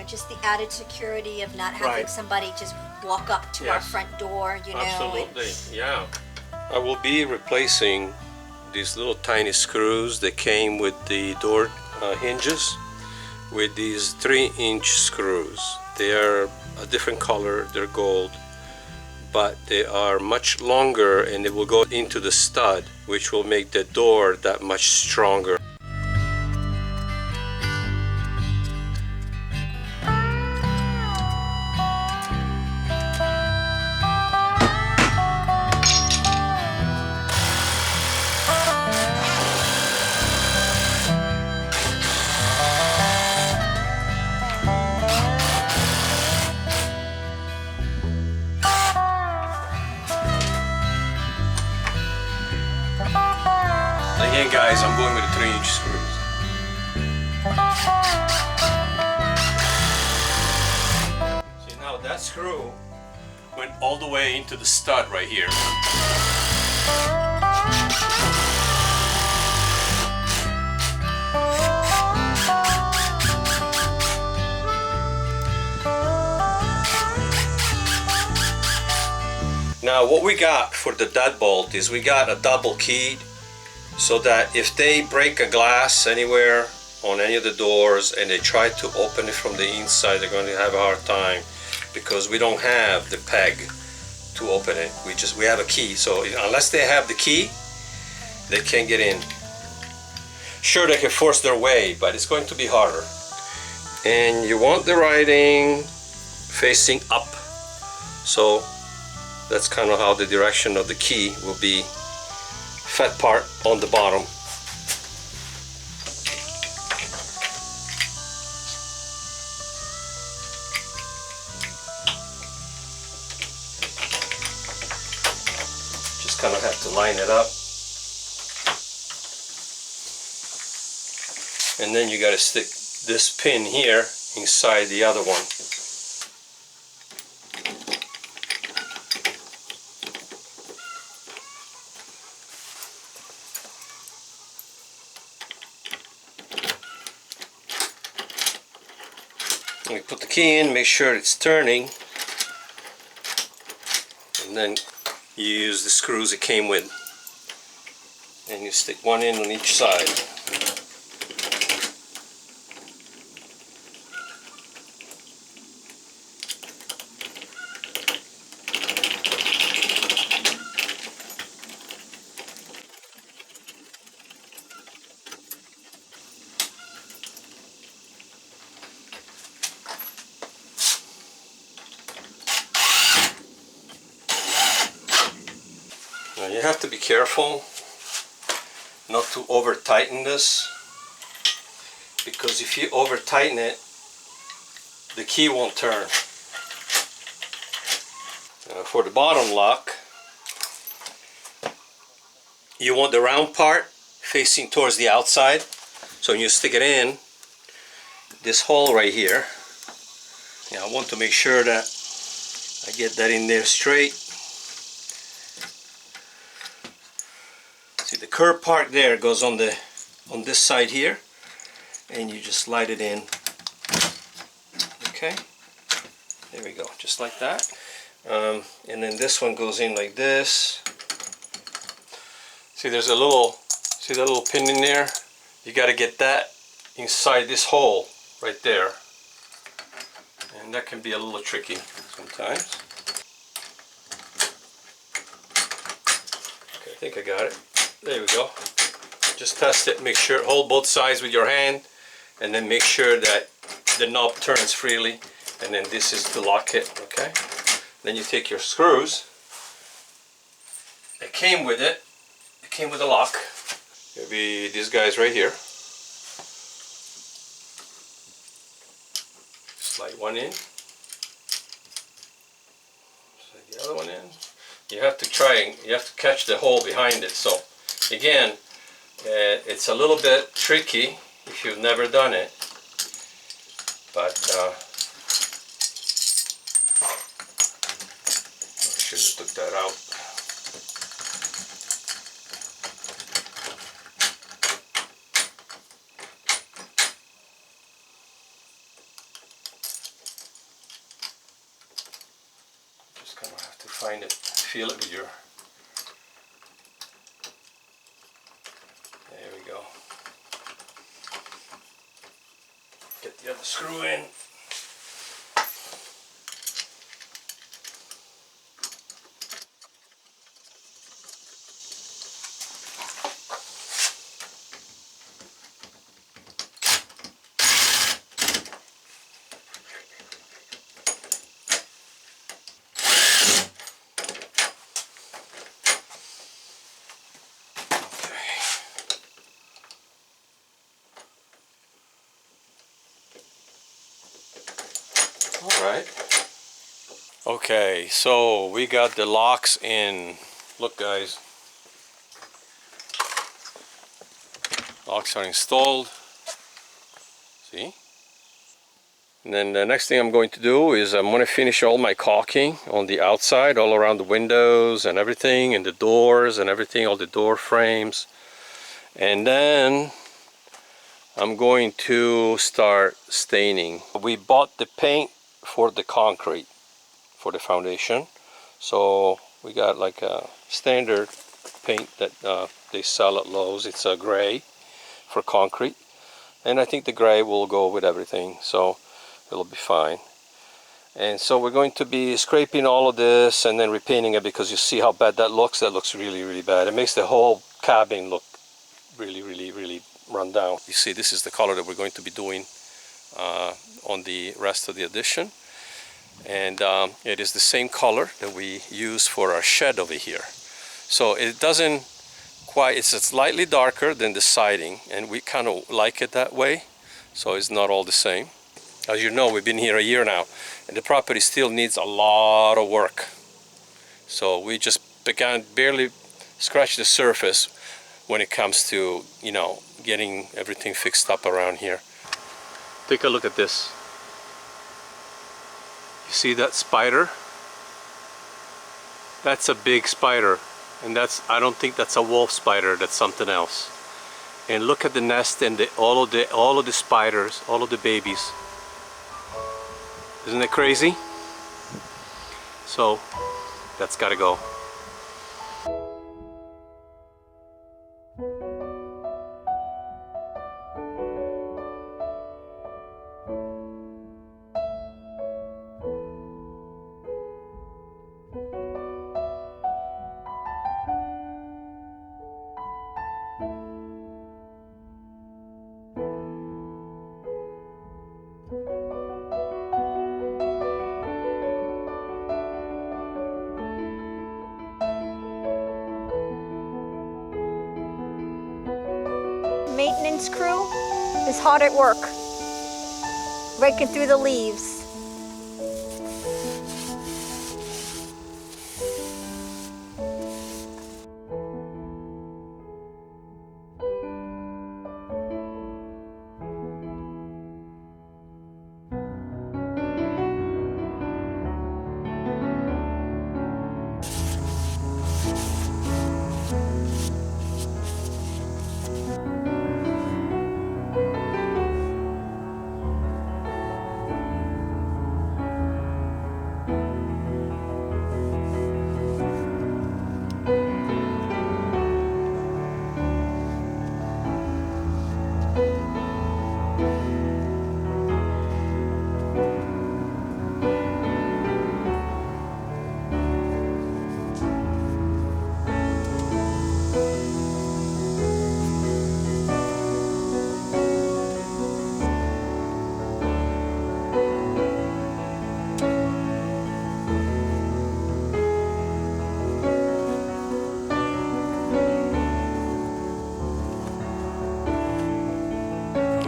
just the added security of not having Right. somebody just walk up to our Yes. front door, you know. Absolutely, yeah. I will be replacing these little tiny screws that came with the door hinges with these 3-inch screws. They are a different color, they're gold, but they are much longer and they will go into the stud, which will make the door that much stronger. Again guys, I'm going with the 3-inch screws. See, now that screw went all the way into the stud right here. Now what we got for the deadbolt is we got a double keyed, so that if they break a glass anywhere on any of the doors and they try to open it from the inside, they're going to have a hard time because we don't have the peg to open it. We have a key, so unless they have the key, they can't get in. Sure, they can force their way, but it's going to be harder. And you want the writing facing up, so that's kind of how the direction of the key will be. Fat part on the bottom. Just kind of have to line it up. And then you got to stick this pin here inside the other one. We put the key in, make sure it's turning, and then you use the screws it came with, and you stick one in on each side. Now you have to be careful not to over tighten this, because if you over tighten it, the key won't turn. For the bottom lock, you want the round part facing towards the outside, so when you stick it in, this hole right here, I want to make sure that I get that in there straight. See, the curved part there goes on this side here, and you just slide it in. Okay, there we go, just like that. And then this one goes in like this. See, there's a little, see that little pin in there? You got to get that inside this hole right there, and that can be a little tricky sometimes. Okay, I think I got it. There we go. Just test it, make sure, hold both sides with your hand, and then make sure that the knob turns freely, and then this is to lock it. Okay, then you take your screws. It came with it. It came with a lock. Maybe these guys right here. Slide one in. Slide the other one in. You have to you have to catch the hole behind it. So again, it's a little bit tricky if you've never done it, but I should have took that out. find it. Feel it with your... There we go. Get the other screw in. Alright. Okay, so we got the locks in. Look guys. Locks are installed. See? And then the next thing I'm going to do is I'm going to finish all my caulking on the outside, all around the windows and everything, and the doors and everything, all the door frames. And then I'm going to start staining. We bought the paint for the concrete, for the foundation. So we got like a standard paint that they sell at Lowe's. It's a gray for concrete. And I think the gray will go with everything, so it'll be fine. And so we're going to be scraping all of this and then repainting it, because you see how bad that looks. That looks really, really bad. It makes the whole cabin look really, really, really run down. You see, this is the color that we're going to be doing on the rest of the addition. And it is the same color that we use for our shed over here. So it doesn't quite, it's slightly darker than the siding, and we kind of like it that way. So it's not all the same. As you know, we've been here a year now, and the property still needs a lot of work. So we just barely scratched the surface when it comes to, you know, getting everything fixed up around here. Take a look at this. You see that spider? That's a big spider, and I don't think that's a wolf spider. That's something else. And look at the nest and all of the spiders, all of the babies. Isn't it crazy? So that's got to go. Maintenance crew is hard at work, raking through the leaves.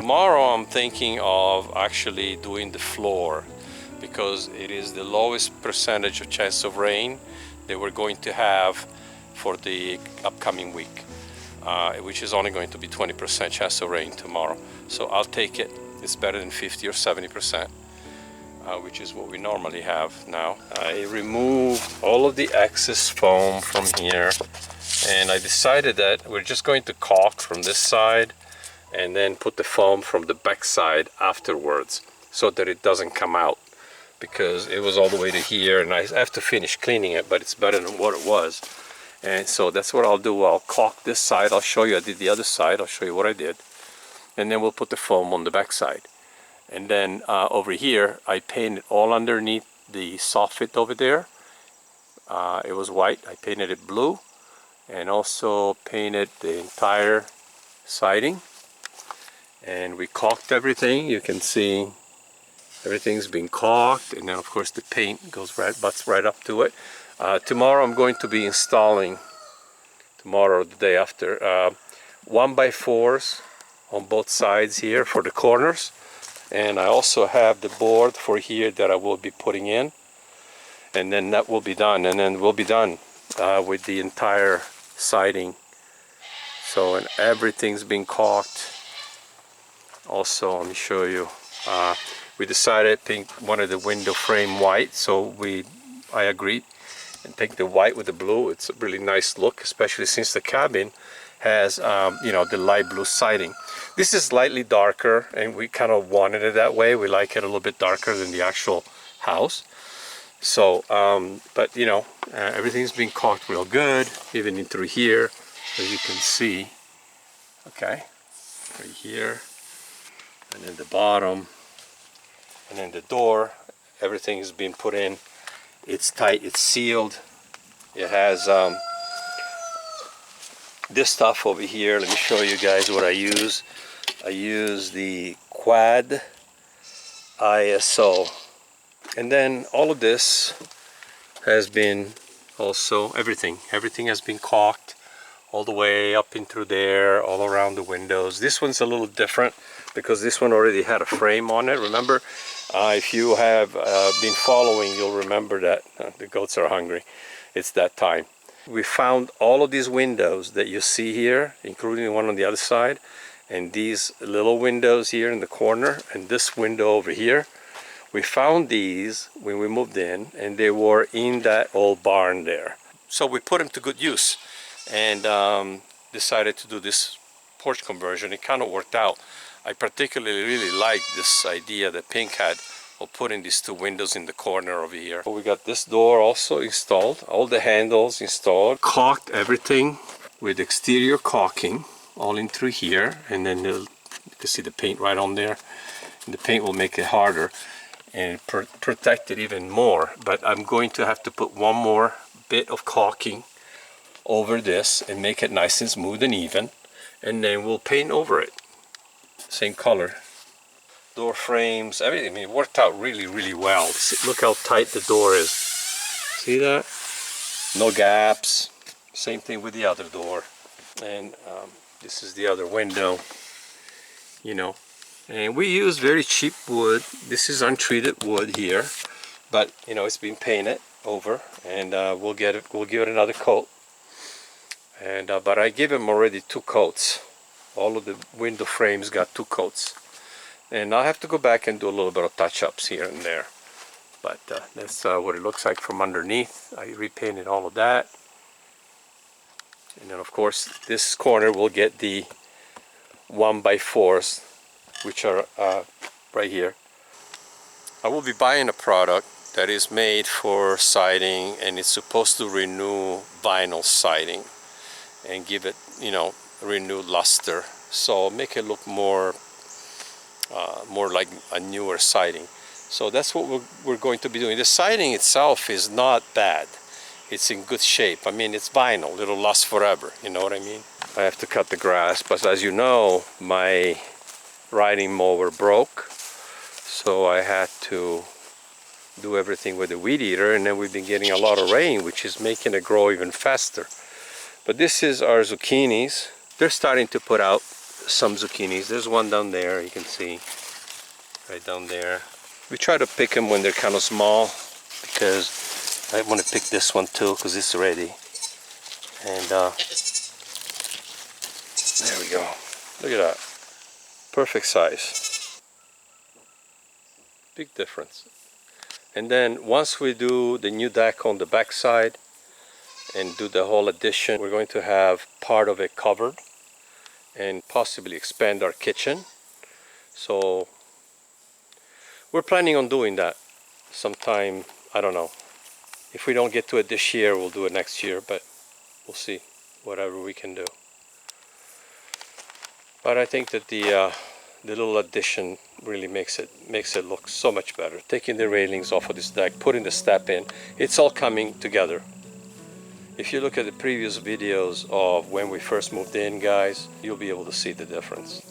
Tomorrow I'm thinking of actually doing the floor, because it is the lowest percentage of chance of rain that we're going to have for the upcoming week, which is only going to be 20% chance of rain tomorrow. So I'll take it. It's better than 50 or 70%, which is what we normally have now. I removed all of the excess foam from here, and I decided that we're just going to caulk from this side and then put the foam from the back side afterwards, so that it doesn't come out. because it was all the way to here, and I have to finish cleaning it, but it's better than what it was. And so that's what I'll do. I'll caulk this side. I'll show you. I did the other side. I'll show you what I did. And then we'll put the foam on the back side. And then over here, I painted all underneath the soffit over there. It was white. I painted it blue. And also painted the entire siding. And we caulked everything. You can see everything's been caulked. And then of course the paint butts right up to it. Tomorrow I'm going to be installing, tomorrow or the day after, 1x4s on both sides here for the corners. And I also have the board for here that I will be putting in. And then that will be done. And then we'll be done with the entire siding. So, and everything's been caulked. Also, let me show you. We decided to paint one of the window frame white. So I agreed. And paint the white with the blue. It's a really nice look, especially since the cabin has you know, the light blue siding. This is slightly darker, and we kind of wanted it that way. We like it a little bit darker than the actual house. So but you know, everything's been caulked real good, even in through here, as you can see. Okay, right here, and then the bottom, and then the door, everything has been put in. It's tight, it's sealed. It has this stuff over here. Let me show you guys what I use. I use the Quad ISO. And then all of this has been also, everything has been caulked all the way up in through there, all around the windows. This one's a little different because this one already had a frame on it. Remember, if you have been following, you'll remember that the goats are hungry. It's that time. We found all of these windows that you see here, including the one on the other side, and these little windows here in the corner, and this window over here. We found these when we moved in, and they were in that old barn there. So we put them to good use, and decided to do this porch conversion. It kind of worked out. I particularly really like this idea that Pink had of putting these two windows in the corner over here. We got this door also installed, all the handles installed, caulked everything with exterior caulking all in through here, and then you can see the paint right on there, and the paint will make it harder and protect it even more. But I'm going to have to put one more bit of caulking over this and make it nice and smooth and even, and then we'll paint over it same color. Door frames, everything, I mean, it worked out really, really well. See, look how tight the door is. See that? No gaps. Same thing with the other door. And this is the other window, you know. And we use very cheap wood. This is untreated wood here, but you know, it's been painted over, and we'll give it another coat. And but I gave him already 2 coats. All of the window frames got 2 coats. And I'll have to go back and do a little bit of touch-ups here and there. But that's what it looks like from underneath. I repainted all of that. And then of course this corner will get the 1x4s, which are right here. I will be buying a product that is made for siding, and it's supposed to renew vinyl siding and give it, you know, renewed luster, so make it look more like a newer siding. So that's what we're going to be doing. The siding itself is not bad. It's in good shape. I mean, it's vinyl. It'll last forever. You know what I mean? I have to cut the grass, but as you know, my riding mower broke, so I had to do everything with a weed eater, and then we've been getting a lot of rain, which is making it grow even faster. But this is our zucchinis. They're starting to put out some zucchinis. There's one down there, you can see, right down there. We try to pick them when they're kind of small, because I want to pick this one too, because it's ready. And there we go. Look at that. Perfect size. Big difference. And then once we do the new deck on the back side and do the whole addition, we're going to have part of it covered and possibly expand our kitchen. So we're planning on doing that. sometime, I don't know. If we don't get to it this year, we'll do it next year, but we'll see, whatever we can do. But I think that the little addition really makes it look so much better. Taking the railings off of this deck, putting the step in, it's all coming together. If you look at the previous videos of when we first moved in, guys, you'll be able to see the difference.